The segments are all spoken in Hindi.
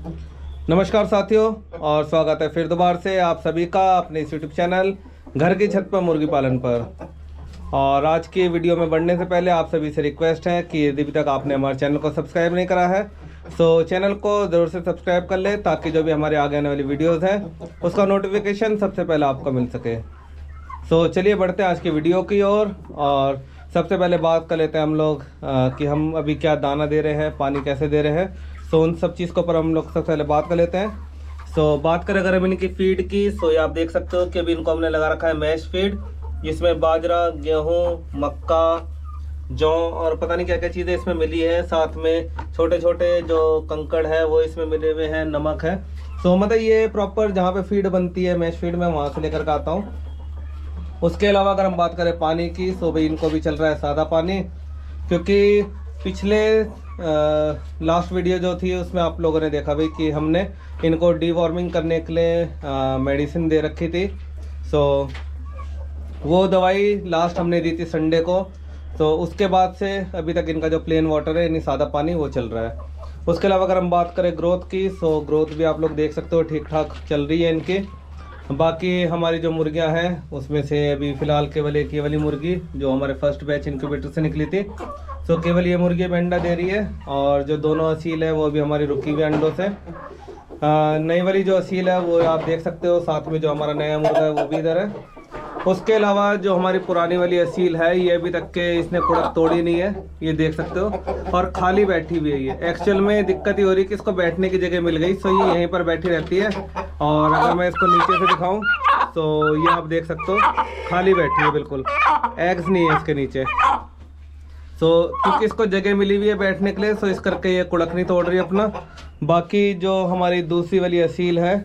नमस्कार साथियों, और स्वागत है फिर दोबारा से आप सभी का अपने इस यूट्यूब चैनल घर की छत पर मुर्गी पालन पर। और आज की वीडियो में बढ़ने से पहले आप सभी से रिक्वेस्ट है कि यदि अभी तक आपने हमारे चैनल को सब्सक्राइब नहीं करा है तो चैनल को ज़रूर से सब्सक्राइब कर ले, ताकि जो भी हमारे आगे आने वाली वीडियोज़ हैं उसका नोटिफिकेशन सबसे पहले आपको मिल सके। तो चलिए बढ़ते हैं आज की वीडियो की ओर। और सबसे पहले बात कर लेते हैं हम लोग कि हम अभी क्या दाना दे रहे हैं, पानी कैसे दे रहे हैं। सो उन सब चीज़ के ऊपर हम लोग सबसे पहले बात कर लेते हैं। सो बात करें अगर हम इनकी फीड की, सो ये आप देख सकते हो कि अभी इनको हमने लगा रखा है मैश फीड, जिसमें बाजरा, गेहूँ, मक्का, जौ और पता नहीं क्या क्या चीज़ें इसमें मिली है। साथ में छोटे छोटे जो कंकड़ है वो इसमें मिले हुए हैं, नमक है। सो मतलब ये प्रॉपर जहाँ पे फीड बनती है मैश फीड में, वहाँ से लेकर के आता हूँ। उसके अलावा अगर हम बात करें पानी की, सो भाई इनको भी चल रहा है सादा पानी, क्योंकि पिछले लास्ट वीडियो जो थी उसमें आप लोगों ने देखा भाई कि हमने इनको डीवॉर्मिंग करने के लिए मेडिसिन दे रखी थी। सो वो दवाई लास्ट हमने दी थी संडे को। तो उसके बाद से अभी तक इनका जो प्लेन वाटर है यानी सादा पानी वो चल रहा है। उसके अलावा अगर हम बात करें ग्रोथ की, सो ग्रोथ भी आप लोग देख सकते हो ठीक ठाक चल रही है इनकी। बाकी हमारी जो मुर्गियां हैं उसमें से अभी फ़िलहाल केवल एक ये वाली मुर्गी जो हमारे फर्स्ट बैच इनक्यूबेटर से निकली थी, तो केवल ये मुर्गी अब अंडा दे रही है। और जो दोनों असील है वो अभी हमारी रुकी हुई अंडों से। नई वाली जो असील है वो आप देख सकते हो, साथ में जो हमारा नया मुर्गा है वो भी इधर है। उसके अलावा जो हमारी पुरानी वाली असील है ये अभी तक के इसने कुड़क तोड़ी नहीं है, ये देख सकते हो, और खाली बैठी हुई है। ये एक्चुअल में दिक्कत ही हो रही है कि इसको बैठने की जगह मिल गई, सो ये यहीं पर बैठी रहती है। और अगर मैं इसको नीचे से दिखाऊं तो ये आप देख सकते हो खाली बैठी है, बिल्कुल एग्स नहीं है इसके नीचे। सो क्योंकि इसको जगह मिली हुई है बैठने के लिए, सो इस करके ये कुड़क नहीं तोड़ रही है अपना। बाकी जो हमारी दूसरी वाली असील है,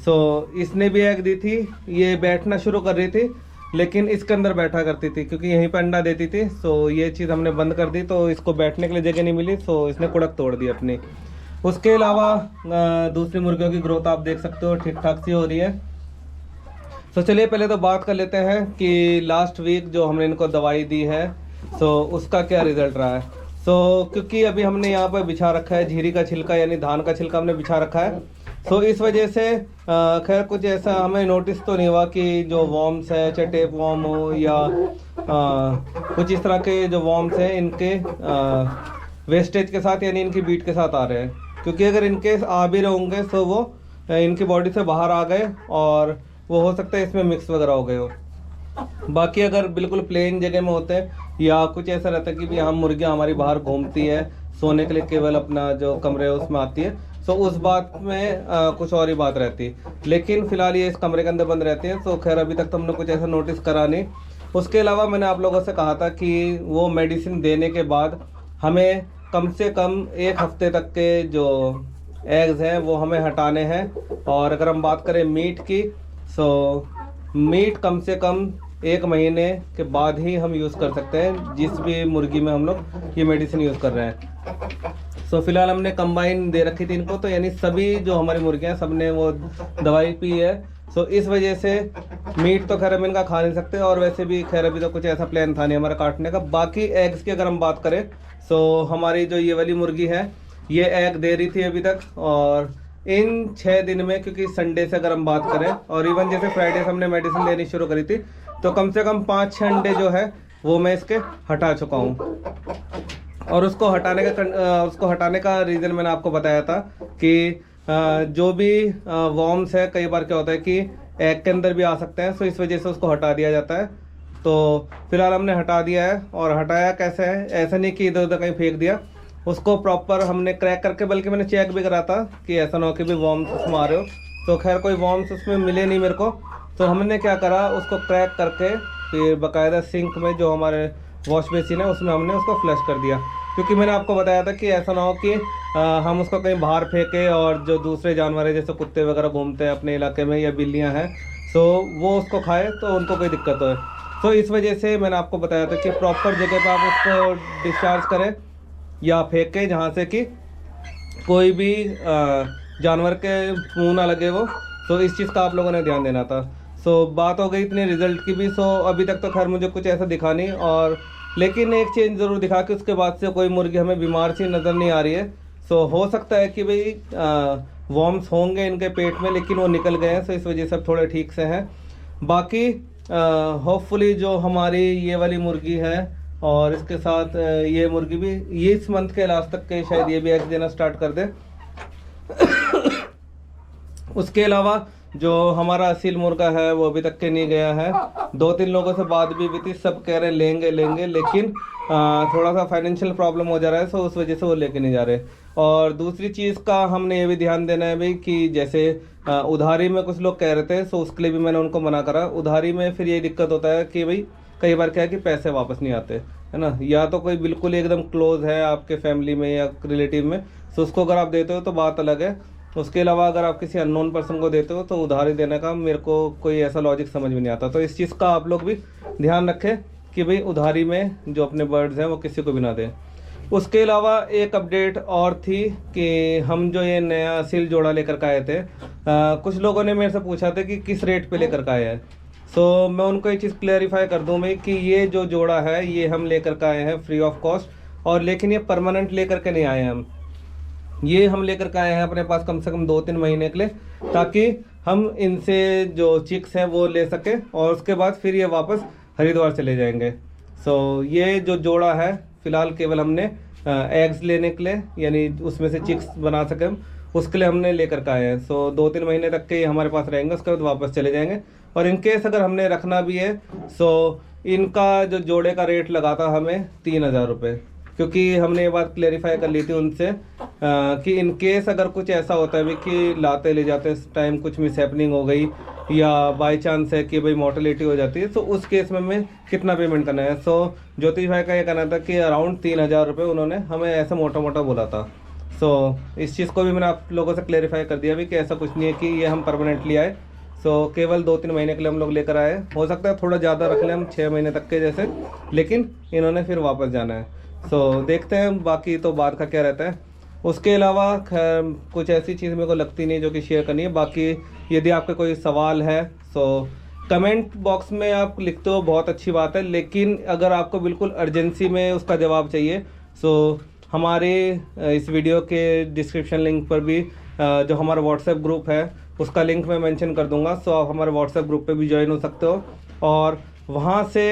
सो इसने भी एग दी थी। ये बैठना शुरू कर रही थी लेकिन इसके अंदर बैठा करती थी क्योंकि यहीं पर अंडा देती थी। सो ये चीज़ हमने बंद कर दी, तो इसको बैठने के लिए जगह नहीं मिली, सो इसने कुड़क तोड़ दी अपनी। उसके अलावा दूसरी मुर्गियों की ग्रोथ आप देख सकते हो ठीक ठाक सी हो रही है। तो चलिए पहले तो बात कर लेते हैं कि लास्ट वीक जो हमने इनको दवाई दी है तो उसका क्या रिजल्ट रहा है। सो क्योंकि अभी हमने यहाँ पर बिछा रखा है झीरी का छिलका यानी धान का छिलका हमने बिछा रखा है, तो इस वजह से खैर कुछ ऐसा हमें नोटिस तो नहीं हुआ कि जो वॉर्म्स है, चाहे टेप वॉर्म हो या कुछ इस तरह के जो वॉर्म्स हैं इनके वेस्टेज के साथ यानी इनकी बीट के साथ आ रहे हैं। क्योंकि अगर इनके आ भी रहे होंगे तो वो इनकी बॉडी से बाहर आ गए और वो हो सकता है इसमें मिक्स वगैरह हो गए हो। बाकी अगर बिल्कुल प्लेन जगह में होते हैं या कुछ ऐसा रहता है कि भी हम मुर्गियाँ हमारी बाहर घूमती है सोने के लिए, केवल अपना जो कमरे है उसमें आती है, तो उस बात में कुछ और ही बात रहती है। लेकिन फिलहाल ये इस कमरे के अंदर बंद रहते हैं, तो खैर अभी तक तो हमने कुछ ऐसा नोटिस करा नहीं। उसके अलावा मैंने आप लोगों से कहा था कि वो मेडिसिन देने के बाद हमें कम से कम एक हफ्ते तक के जो एग्स हैं वो हमें हटाने हैं। और अगर हम बात करें मीट की, सो मीट कम से कम 1 महीने के बाद ही हम यूज़ कर सकते हैं, जिस भी मुर्गी में हम लोग ये मेडिसिन यूज़ कर रहे हैं। सो फिलहाल हमने कंबाइन दे रखी थी इनको, तो यानी सभी जो हमारी मुर्गियां सब ने वो दवाई पी है। सो इस वजह से मीट तो खैर हम इनका खा नहीं सकते, और वैसे भी खैर अभी तो कुछ ऐसा प्लान था नहीं हमारा काटने का। बाकी एग्स की अगर हम बात करें, सो हमारी जो ये वाली मुर्गी है ये एग दे रही थी अभी तक, और इन 6 दिन में, क्योंकि संडे से अगर हम बात करें और इवन जैसे फ्राइडे से हमने मेडिसिन देनी शुरू करी थी, तो कम से कम 5-6 अंडे जो है वो मैं इसके हटा चुका हूँ। और उसको हटाने का रीज़न मैंने आपको बताया था कि जो भी वॉर्म्स है, कई बार क्या होता है कि एग के अंदर भी आ सकते हैं, सो इस वजह से उसको हटा दिया जाता है। तो फिलहाल हमने हटा दिया है। और हटाया कैसे है, ऐसा नहीं कि इधर उधर कहीं फेंक दिया, उसको प्रॉपर हमने क्रैक करके, बल्कि मैंने चेक भी करा था कि ऐसा ना हो कि भी वॉर्म्स उसमें आ रहे हो, तो खैर कोई वॉर्म्स उसमें मिले नहीं मेरे को। तो हमने क्या करा, उसको क्रैक करके फिर बाकायदा सिंक में जो हमारे वॉश बेसिन है उसमें हमने उसको फ्लश कर दिया। क्योंकि मैंने आपको बताया था कि ऐसा ना हो कि हम उसको कहीं बाहर फेंके और जो दूसरे जानवर है जैसे कुत्ते वगैरह घूमते हैं अपने इलाके में या बिल्लियां हैं, सो वो उसको खाए तो उनको कोई दिक्कत हो। सो इस वजह से मैंने आपको बताया था कि प्रॉपर जगह पर आप उसको डिस्चार्ज करें या फेंकें जहाँ से कि कोई भी जानवर के मुँह ना लगे वो। तो इस चीज़ का आप लोगों ने ध्यान देना था। सो बात हो गई इतने रिजल्ट की भी। सो अभी तक तो खैर मुझे कुछ ऐसा दिखा नहीं, और लेकिन एक चेंज ज़रूर दिखा कि उसके बाद से कोई मुर्गी हमें बीमार सी नज़र नहीं आ रही है। सो हो सकता है कि भाई वॉर्म्स होंगे इनके पेट में, लेकिन वो निकल गए हैं, सो इस वजह से अब थोड़े ठीक से हैं। बाकी होपफुली जो हमारी ये वाली मुर्गी है और इसके साथ ये मुर्गी भी ये इस मंथ के लास्ट तक के शायद ये भी एग्स देना स्टार्ट कर दे। उसके अलावा जो हमारा असील मुर्गा है वो अभी तक के नहीं गया है। 2-3 लोगों से बात भी हुई थी, सब कह रहे लेंगे लेंगे, लेकिन थोड़ा सा फाइनेंशियल प्रॉब्लम हो जा रहा है, सो उस वजह से वो लेके नहीं जा रहे। और दूसरी चीज़ का हमने ये भी ध्यान देना है भाई कि जैसे उधारी में कुछ लोग कह रहे थे, सो उसके लिए भी मैंने उनको मना करा। उधारी में फिर ये दिक्कत होता है कि भाई कई बार क्या है कि पैसे वापस नहीं आते, है ना। या तो कोई बिल्कुल एकदम क्लोज है आपके फैमिली में या रिलेटिव में, सो उसको अगर आप देते हो तो बात अलग है। उसके अलावा अगर आप किसी अननोन पर्सन को देते हो तो उधारी देने का मेरे को कोई ऐसा लॉजिक समझ में नहीं आता। तो इस चीज़ का आप लोग भी ध्यान रखें कि भाई उधारी में जो अपने बर्ड्स हैं वो किसी को भी ना दें। उसके अलावा एक अपडेट और थी कि हम जो ये नया असील जोड़ा लेकर के आए थे, कुछ लोगों ने मेरे से पूछा था कि किस रेट पे लेकर के आए हैं। सो मैं उनको ये चीज़ क्लैरिफाई कर दूँ मैं कि ये जो जोड़ा है ये हम लेकर के आए हैं फ्री ऑफ कॉस्ट, और लेकिन ये परमानेंट लेकर के नहीं आए हैं हम। ये हम लेकर के आए हैं अपने पास कम से कम 2-3 महीने के लिए, ताकि हम इनसे जो चिक्स हैं वो ले सकें और उसके बाद फिर ये वापस हरिद्वार चले जाएंगे। सो ये जो जोड़ा है फ़िलहाल केवल हमने एग्स लेने के लिए, यानी उसमें से चिक्स बना सकें हम, उसके लिए हमने लेकर के आए हैं। सो 2-3 महीने तक के ये हमारे पास रहेंगे, उसके बाद वापस चले जाएंगे। और इनकेस अगर हमने रखना भी है, सो इनका जो जोड़े का रेट लगा था हमें 3000 रुपये, क्योंकि हमने ये बात क्लेरिफाई कर ली थी उनसे कि इन केस अगर कुछ ऐसा होता है भी कि लाते ले जाते टाइम कुछ मिस हैपनिंग हो गई या बाय चांस है कि भाई मोर्टेलिटी हो जाती है, तो उस केस में हमें कितना पेमेंट करना है। सो ज्योतिष भाई का ये कहना था कि अराउंड 3000 रुपये उन्होंने हमें ऐसा मोटा मोटा बोला था। सो इस चीज़ को भी मैंने आप लोगों से क्लेरिफाई कर दिया भी कि ऐसा कुछ नहीं है कि ये हम परमानेंटली आए। सो केवल 2-3 महीने के लिए हम लोग लेकर आए। हो सकता है थोड़ा ज़्यादा रख लें हम, 6 महीने तक के जैसे, लेकिन इन्होंने फिर वापस जाना है। सो देखते हैं बाकी तो बाद का क्या रहता है। उसके अलावा खैर कुछ ऐसी चीज़ मेरे को लगती नहीं जो कि शेयर करनी है। बाकी यदि आपका कोई सवाल है सो कमेंट बॉक्स में आप लिखते हो, बहुत अच्छी बात है, लेकिन अगर आपको बिल्कुल अर्जेंसी में उसका जवाब चाहिए सो हमारे इस वीडियो के डिस्क्रिप्शन लिंक पर भी जो हमारा व्हाट्सएप ग्रुप है उसका लिंक मैं मेंशन कर दूंगा। सो आप हमारे व्हाट्सएप ग्रुप पे भी ज्वाइन हो सकते हो और वहाँ से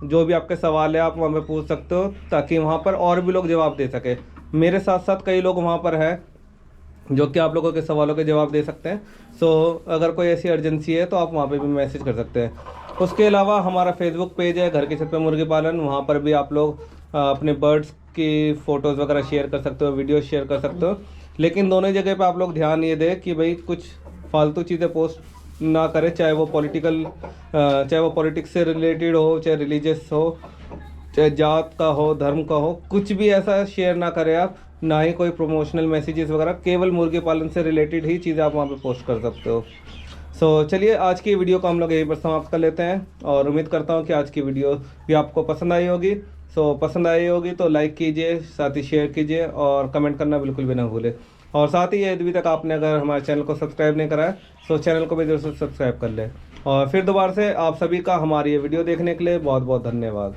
जो भी आपके सवाल है आप वहाँ पे पूछ सकते हो, ताकि वहाँ पर और भी लोग जवाब दे सके। मेरे साथ साथ कई लोग वहाँ पर हैं जो कि आप लोगों के सवालों के जवाब दे सकते हैं। सो अगर कोई ऐसी अर्जेंसी है तो आप वहाँ पे भी मैसेज कर सकते हैं। उसके अलावा हमारा फेसबुक पेज है घर की छत पे मुर्गी पालन, वहाँ पर भी आप लोग अपने बर्ड्स की फ़ोटोज़ वगैरह शेयर कर सकते हो, वीडियो शेयर कर सकते हो। लेकिन दोनों जगह पे आप लोग ध्यान ये दें कि भाई कुछ फालतू चीज़ें पोस्ट ना करें, चाहे वो पॉलिटिक्स से रिलेटेड हो, चाहे रिलीजियस हो, चाहे जात का हो, धर्म का हो, कुछ भी ऐसा शेयर ना करें आप। ना ही कोई प्रमोशनल मैसेजेस वगैरह, केवल मुर्गी पालन से रिलेटेड ही चीज़ें आप वहाँ पे पोस्ट कर सकते हो। सो चलिए आज की वीडियो को हम लोग यहीं पर समाप्त कर लेते हैं और उम्मीद करता हूँ कि आज की वीडियो भी आपको पसंद आई होगी। सो पसंद आई होगी तो लाइक कीजिए, साथ ही शेयर कीजिए और कमेंट करना बिल्कुल भी ना भूलें। और साथ ही यदि तक आपने अगर हमारे चैनल को सब्सक्राइब नहीं करा है तो चैनल को भी जरूर से सब्सक्राइब कर लें। और फिर दोबारा से आप सभी का हमारी ये वीडियो देखने के लिए बहुत बहुत धन्यवाद।